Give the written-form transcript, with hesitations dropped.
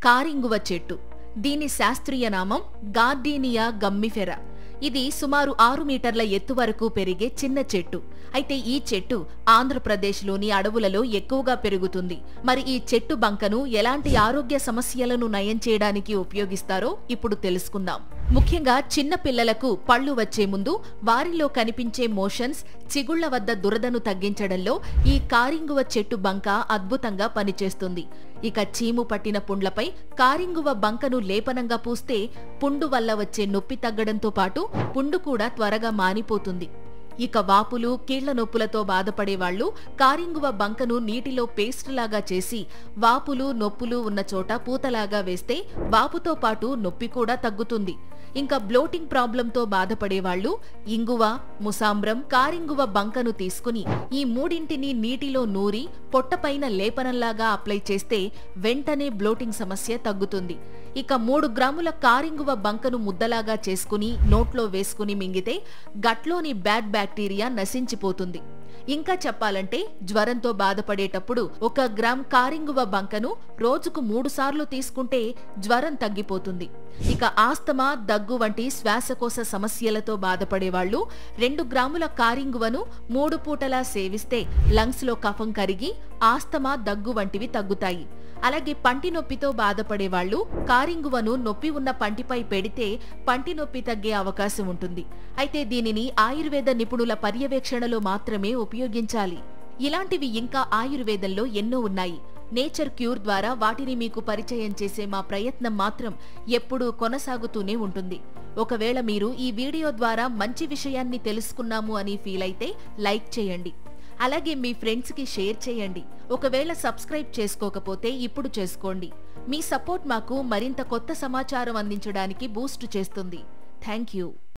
కారింగువ చెట్టు. దీని శాస్త్రీయ నామం గార్డీనియా గమ్మిఫెరా. ఇది సుమారు 6 మీటర్ల ఎత్తు వరకు పెరిగే చిన్న చెట్టు. అయితే ఈ చెట్టు ఆంధ్రప్రదేశ్లోని అడవులలో ఎక్కువగా పెరుగుతుంది. మరి ఈ చెట్టు బంకను ఎలాంటి ఆరోగ్య సమస్యలను నయం చేయడానికి ఉపయోగిస్తారో ఇప్పుడు తెలుసుకుందాం. ముఖ్యంగా చిన్న పిల్లలకు పళ్ళు వచ్చే ముందు వారిలో కనిపించే మోషన్స్, చిగుళ్ల వద్ద దురదను తగ్గించడంలో ఈ కారింగువ చెట్టు బంక అద్భుతంగా పనిచేస్తుంది. ఇక చీము పట్టిన పుండ్లపై కారింగువ బంకను లేపనంగా పూస్తే పుండు వల్ల వచ్చే నొప్పి తగ్గడంతో పాటు పుండు కూడా త్వరగా మానిపోతుంది. ఇక వాపులు, కీళ్ల నొప్పులతో బాధపడేవాళ్లు కారింగువ బంకను నీటిలో పేస్ట్ లాగా చేసి వాపులు, నొప్పులు ఉన్న చోట పూతలాగా వేస్తే వాపుతో పాటు నొప్పి కూడా తగ్గుతుంది. ఇంకా బ్లోటింగ్ ప్రాబ్లంతో బాధపడేవాళ్లు ఇంగువ, ముసాంబ్రం, కారింగువ బంకను తీసుకుని ఈ మూడింటిని నీటిలో నూరి పొట్టపైన లేపనంలాగా అప్లై చేస్తే వెంటనే బ్లోటింగ్ సమస్య తగ్గుతుంది. ఇక 3 గ్రాముల కారింగువ బంకను ముద్దలాగా చేసుకుని నోట్లో వేసుకుని మింగితే గట్లోని బ్యాడ్ బ్యాక్టీరియా నశించిపోతుంది. ఇంకా చెప్పాలంటే జ్వరంతో బాధపడేటప్పుడు 1 గ్రామ్ కారింగువ బంకను రోజుకు 3 సార్లు తీసుకుంటే జ్వరం తగ్గిపోతుంది. ఇక ఆస్తమా, దగ్గు వంటి శ్వాసకోశ సమస్యలతో బాధపడేవాళ్లు 2 గ్రాముల కారింగువను 3 పూటలా సేవిస్తే లంగ్స్ లో కఫం కరిగి ఆస్తమా, దగ్గు వంటివి తగ్గుతాయి. అలాగే పంటి నొప్పితో బాధపడేవాళ్లు కారింగువను నొప్పి ఉన్న పంటిపై పెడితే పంటి నొప్పి తగ్గే అవకాశం ఉంటుంది. అయితే దీనిని ఆయుర్వేద నిపుణుల పర్యవేక్షణలో మాత్రమే ఉపయోగించాలి. ఇలాంటివి ఇంకా ఆయుర్వేదంలో ఎన్నో ఉన్నాయి. నేచర్ క్యూర్ ద్వారా వాటిని మీకు పరిచయం చేసే మా ప్రయత్నం మాత్రం ఎప్పుడూ కొనసాగుతూనే ఉంటుంది. ఒకవేళ మీరు ఈ వీడియో ద్వారా మంచి విషయాన్ని తెలుసుకున్నాము అని ఫీల్ అయితే లైక్ చేయండి. అలాగే మీ ఫ్రెండ్స్ కి షేర్ చేయండి. ఒకవేళ సబ్స్క్రైబ్ చేసుకోకపోతే ఇప్పుడు చేసుకోండి. మీ సపోర్ట్ మాకు మరింత కొత్త సమాచారం అందించడానికి బూస్ట్ చేస్తుంది. Thank you.